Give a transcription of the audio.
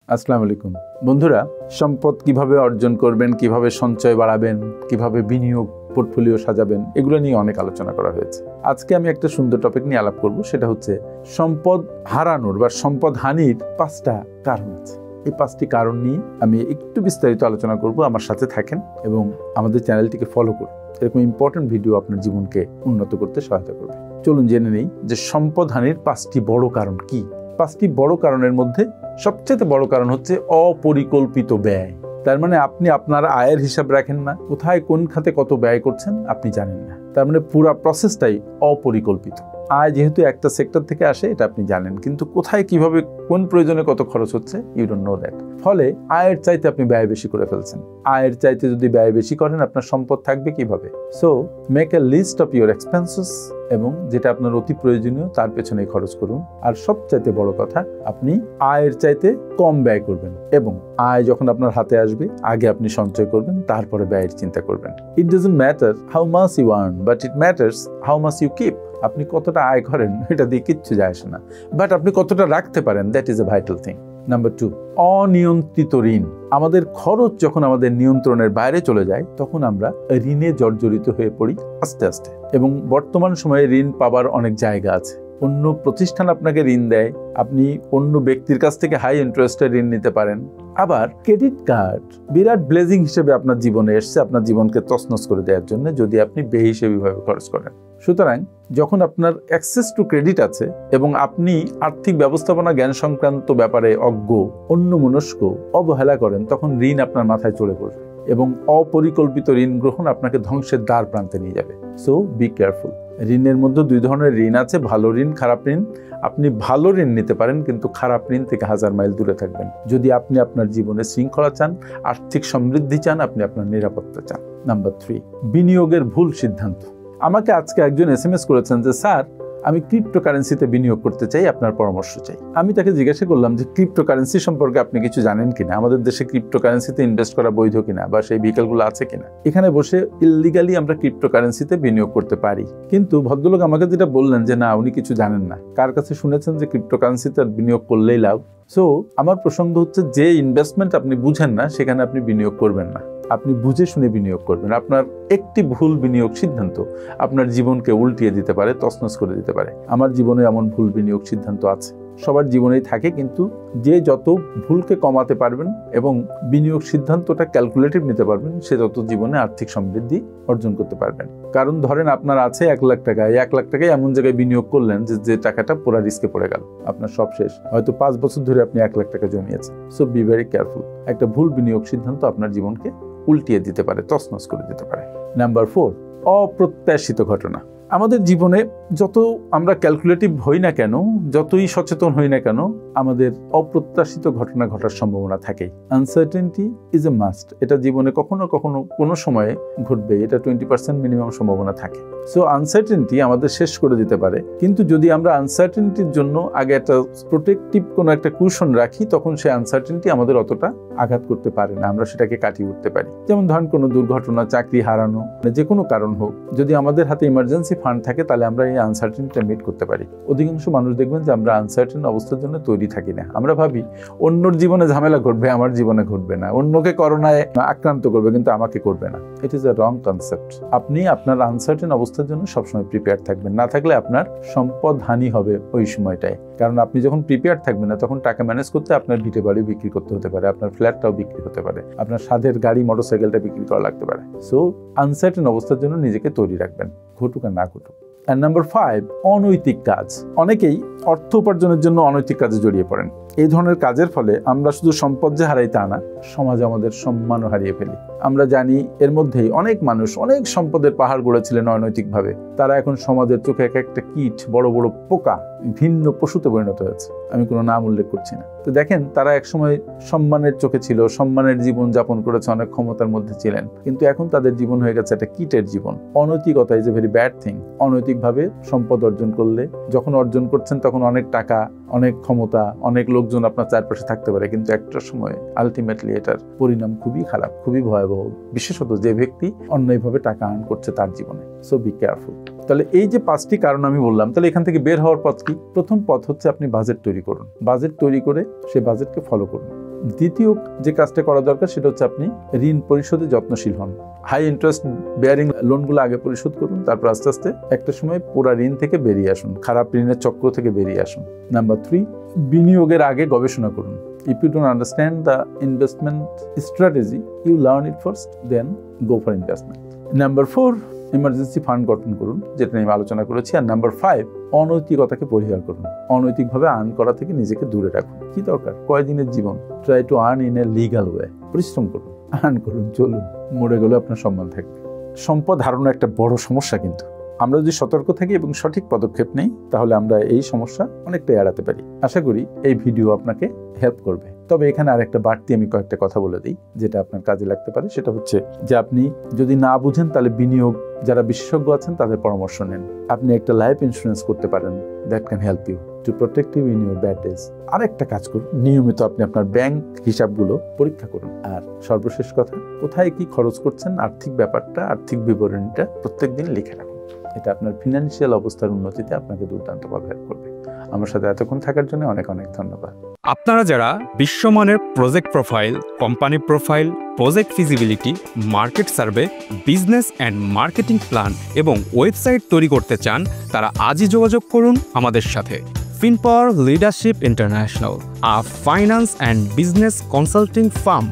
আসসালামু আলাইকুম বন্ধুরা, সম্পদ কিভাবে অর্জন করবেন, কিভাবে সঞ্চয় বাড়াবেন, কিভাবে বিনিয়োগ পোর্টফোলিও সাজাবেন, এগুলো নিয়ে অনেক আলোচনা করা হয়েছে। আজকে আমি একটা সুন্দর টপিক নিয়ে আলাপ করব, সেটা হচ্ছে সম্পদ হারানোর বা সম্পদ হানির 5টা কারণ আছে। এই 5টি কারণ নিয়ে আমি একটু বিস্তারিত আলোচনা করব। আমার সাথে থাকেন এবং আমাদের চ্যানেলটিকে ফলো করুন। এরকম ইম্পর্টেন্ট ভিডিও আপনার জীবনকে উন্নত করতে সহায়তা করবে। চলুন জেনে নেই যে সম্পদ হানির 5টি বড় কারণ কি। 5টি বড় কারণের মধ্যে সবচেয়ে বড় কারণ হচ্ছে অপরিকল্পিত ব্যয়। তার মানে আপনি আপনার আয়ের হিসাব রাখেন না, কোথায় কোন খাতে কত ব্যয় করছেন আপনি জানেন না। তার মানে পুরো প্রসেসটাই অপরিকল্পিত। আয় যেহেতু একটা সেক্টর থেকে আসে এটা আপনি জানেন, কিন্তু কোথায় কিভাবে কোন প্রয়োজনে কত খরচ হচ্ছে ইউ ডোন্ট নো দ্যাট। ফলে আয়ের চাইতে আপনি ব্যয় বেশি করে ফেলছেন। আয়ের চাইতে যদি ব্যয় বেশি করেন আপনার সম্পদ থাকবে কিভাবে? So make a list of your expenses এবং যেটা আপনার অতি প্রয়োজনীয় তার পেছনে খরচ করুন। আর সবচাইতে বড় কথা, আপনি আয়ের চাইতে কম ব্যয় করবেন এবং আয় যখন আপনার হাতে আসবে আগে আপনি সঞ্চয় করবেন, তারপরে ব্যয়ের চিন্তা করবেন। It doesn't matter how much you earn, but it matters how much you keep. আপনি কতটা আয় করেন এটা দিয়ে কিচ্ছু যায় আসে না, বাট আপনি কতটা রাখতে পারেন, that is a vital thing. Number 2, অনিয়ন্ত্রিত ঋণ। আমাদের খরচ যখন আমাদের নিয়ন্ত্রণের বাইরে চলে যায় তখন আমরা ঋণে জর্জরিত হয়ে পড়ি আস্তে আস্তে। এবং বর্তমান সময়ে ঋণ পাবার অনেক জায়গা আছে। অন্য প্রতিষ্ঠান আপনাকে ঋণ দেয়, আপনি অন্য ব্যক্তির কাছ থেকে হাই ইন্টারেস্টে ঋণ নিতে পারেন। আবার ক্রেডিট কার্ড বিরাট ব্লেজিং হিসেবে আপনার জীবনে এসছে, আপনার জীবনকে তছনছ করে দেওয়ার জন্য, যদি আপনি বেহিসেবিভাবে খরচ করেন। সুতরাং যখন আপনার অ্যাক্সেস টু ক্রেডিট আছে এবং আপনি আর্থিক ব্যবস্থাপনা জ্ঞান সংক্রান্ত ব্যাপারে অজ্ঞ, অন্যমনস্ক, অবহেলা করেন, তখন ঋণ আপনার মাথায় চড়ে পড়বে এবং অপরিকল্পিত ঋণ গ্রহণ আপনাকে ধ্বংসের দ্বার প্রান্তে নিয়ে যাবে। So be careful. ঋণের মধ্যে 2 ধরনের ঋণ আছে, ভালো ঋণ, খারাপ ঋণ। আপনি ভালো ঋণ নিতে পারেন, কিন্তু খারাপ ঋণ থেকে 1000 মাইল দূরে থাকবেন। যদি আপনি আপনার জীবনে শৃঙ্খলা চান, আর্থিক সমৃদ্ধি চান, আপনি আপনার নিরাপত্তা চান। নাম্বার 3, বিনিয়োগের ভুল সিদ্ধান্ত। আমাকে আজকে একজন SMS করেছেন যে স্যার, আমি ক্রিপ্টোকারেন্সিতে বিনিয়োগ করতে চাই, আপনার পরামর্শ চাই। আমি তাকে জিজ্ঞাসা করলাম যে ক্রিপ্টোকারেন্সি সম্পর্কে আপনি কিছু জানেন কিনা, আমাদের দেশে ক্রিপ্টোকারেন্সিতে ইনভেস্ট করা বৈধ কিনা বা সেই ভেহিকলগুলো আছে কিনা। এখানে বসে ইললিগালি আমরা ক্রিপ্টোকারেন্সিতে বিনিয়োগ করতে পারি। কিন্তু ভদ্রলোক আমাকে যেটা বললেন যে না, উনি কিছু জানেন না, কার কাছে শুনেছেন যে ক্রিপ্টোকারেন্সিতে বিনিয়োগ করলেই লাভ। সো আমার প্রসঙ্গ হচ্ছে, যে ইনভেস্টমেন্ট আপনি বুঝেন না সেখানে আপনি বিনিয়োগ করবেন না। আপনি বুঝে শুনে বিনিয়োগ করবেন। আপনার একটি ভুল বিনিয়োগ সিদ্ধান্ত আপনার জীবনকে উল্টিয়ে দিতে পারে, তছনছ করে দিতে পারে। আমার জীবনে এমন ভুল বিনিয়োগ সিদ্ধান্ত আছে, সবার জীবনেই থাকে। কিন্তু যে যত ভুলকে কমাতে পারবেন এবং বিনিয়োগ সিদ্ধান্তটা ক্যালকুলেটিভ নিতে পারবেন, সে তত জীবনে আর্থিক সমৃদ্ধি অর্জন করতে পারবেন। কারণ ধরেন আপনার আছে 1 লাখ টাকা, 1 লাখ টাকায় এমন জায়গায় বিনিয়োগ করলেন যে টাকাটা পুরো রিস্কে পড়ে গেল, আপনার সব শেষ। হয়তো 5 বছর ধরে আপনি 1 লাখ টাকা জমিয়েছেন। So be very careful. একটা ভুল বিনিয়োগ সিদ্ধান্ত আপনার জীবনকে উল্টিয়ে দিতে পারে, তছনছ করে দিতে পারে। নাম্বার 4, অপ্রত্যাশিত ঘটনা। আমাদের জীবনে যত আমরা ক্যালকুলেটিভ হই না কেন, যতই সচেতন হই না কেন, আমাদের অপ্রত্যাশিত ঘটনা ঘটার সম্ভাবনা থাকেই। Uncertainty is a must. এটা জীবনে কখনো কখনো কোনো সময়ে ঘটবে, এটা 20% মিনিমাম সম্ভাবনা থাকে। সো আনসার্টেনটি আমাদের শেষ করে দিতে পারে। কিন্তু যদি আমরা আনসার্টেনটির জন্য আগে একটা প্রোটেক্টিভ কোনো একটা কুশন রাখি, তখন সেই আনসার্টেনটি আমাদের অতটা আঘাত করতে পারে না, আমরা সেটাকে কাটিয়ে উঠতে পারি। যেমন ধরেন কোনো দুর্ঘটনা, চাকরি হারানো, যে কোনো কারণ হোক, যদি আমাদের হাতে ইমার্জেন্সি ফান্ড থাকে তাহলে আমরা এই আনসার্টেনটিটা মিট করতে পারি। অধিকাংশ মানুষ দেখবেন যে আমরা আনসার্টেন অবস্থার জন্য তৈরি থাকি না। আমরা ভাবি অন্যর জীবনে ঝামেলা ঘটবে, আমার জীবনে ঘটবে না। অন্যকে করোনায় আক্রান্ত করবে কিন্তু আমাকে করবে না। It is a wrong concept. আপনি আপনার আনসার্টেন অবস্থার জন্য সবসময় প্রিপেয়ার থাকবেন। না থাকলে আপনার সম্পদ হানি হবে ওই সময়টায়। কারণ আপনি যখন প্রিপেয়ার থাকবেন না, তখন টাকা ম্যানেজ করতে আপনার ভিটে বাড়ি বিক্রি করতে হতে পারে, আপনার ফ্ল্যাটটাও বিক্রি হতে পারে, আপনার স্বাদের গাড়ি মোটরসাইকেলটা বিক্রি করা লাগতে পারে। সো আনসার্টেন অবস্থার জন্য নিজেকে তৈরি রাখবেন, ঘটুক আর না ঘটুক। আর নাম্বার 5, অনৈতিক কাজ। অনেকেই অর্থ উপার্জনের জন্য অনৈতিক কাজে জড়িয়ে পড়েন। এই ধরনের কাজের ফলে আমরা শুধু সম্পদ যে হারাই তা না, সমাজ আমাদের সম্মানও হারিয়ে ফেলি। আমরা জানি এর মধ্যেই অনেক মানুষ অনেক সম্পদের পাহাড় গড়েছিলেন অনৈতিকভাবে। তারা এখন সমাজের চোখে এক একটা কীট, বড় বড় পোকা, ভিন্ন পশুতে পরিণত হয়েছে। আমি কোনো নাম উল্লেখ করছি না। তো দেখেন, তারা একসময় সম্মানের চোখে ছিল, সম্মানের জীবন যাপন করেছে, অনেক ক্ষমতার মধ্যে ছিলেন, কিন্তু এখন তাদের জীবন হয়ে গেছে একটা কীটের জীবন। অনৈতিকতা is a very bad thing. অনৈতিকভাবে সম্পদ অর্জন করলে, যখন অর্জন করছেন তখন অনেক টাকা, অনেক ক্ষমতা, অনেক লোকজন আপনার চারপাশে থাকতে পারে, কিন্তু একটা সময় আলটিমেটলি এটার পরিণাম খুবই খারাপ, খুবই ভয়াবহ, বিশেষত যে ব্যক্তি অন্যায়ভাবে টাকা আর্ন করছে তার জীবনে। So be careful. তাহলে এই যে 5টি কারণ আমি বললাম, তাহলে এখান থেকে বের হওয়ার পথ কি? প্রথম পথ হচ্ছে আপনি বাজেট তৈরি করুন। বাজেট তৈরি করে সেই বাজেটকে ফলো করুন। দ্বিতীয় যে কাজটা করা দরকার সেটা হচ্ছে আপনি ঋণ পরিশোধে যত্নশীল হন। হাই ইন্টারেস্ট বেয়ারিং লোনগুলো আগে পরিশোধ করুন, তারপর আস্তে আস্তে একটা সময় পুরো ঋণ থেকে বেরিয়ে আসুন, খারাপ ঋণের চক্র থেকে বেরিয়ে আসুন। নাম্বার 3, বিনিয়োগের আগে গবেষণা করুন। If you don't understand the investment strategy, you learn it first, then go for investment. Number 4, emergency fund গঠন করুন, যেটা নিয়ে আলোচনা করেছি। আর নাম্বার 5, অনৈতিকতাকে পরিহার করুন। অনৈতিকভাবে আর্ন করা থেকে নিজেকে দূরে রাখুন। কি দরকার? কয়দিনের জীবন, try to earn in a legal way. পরিশ্রম করুন, আর্ন করুন, চলুন, মরে গেলে আপনার সম্মান থাকবে। সম্পদ হারানো একটা বড় সমস্যা, কিন্তু আমরা যদি সতর্ক থাকি এবং সঠিক পদক্ষেপ নেই তাহলে আমরা এই সমস্যা অনেকটা এড়াতে পারি। আশা করি এই ভিডিও আপনাকে হেল্প করবে। তবে এখানে আরেকটা বাড়তি আমি কয়েকটা কথা বলে দিই যেটা আপনার কাজে লাগতে পারে। সেটা হচ্ছে যে আপনি যদি না বুঝেন তাহলে বিনিয়োগ যারা বিশেষজ্ঞ আছেন তাদের পরামর্শ নেন। আপনি একটা লাইফ ইন্স্যুরেন্স করতে পারেন, that can help you to protect you in your bad days. আরেকটা কাজ করুন, নিয়মিত আপনি আপনার ব্যাংক হিসাবগুলো পরীক্ষা করুন। আর সর্বশেষ কথা, কোথায় কি খরচ করছেন আর্থিক ব্যাপারটা, আর্থিক বিবরণীটা প্রত্যেকদিন লিখে রাখুন। এটা আপনার ফিনান্সিয়াল অবস্থার উন্নতিতে আপনাকে দুর্দান্তভাবে হেল্প করবে। আমার সাথে এতক্ষণ থাকার জন্য অনেক অনেক ধন্যবাদ। আপনারা যারা বিশ্বমানের project profile, company profile, project feasibility, market survey, business and marketing plan এবং ওয়েবসাইট তৈরি করতে চান, তারা আজই যোগাযোগ করুন আমাদের সাথে। Finpower Leadership International, a finance and business consulting farm.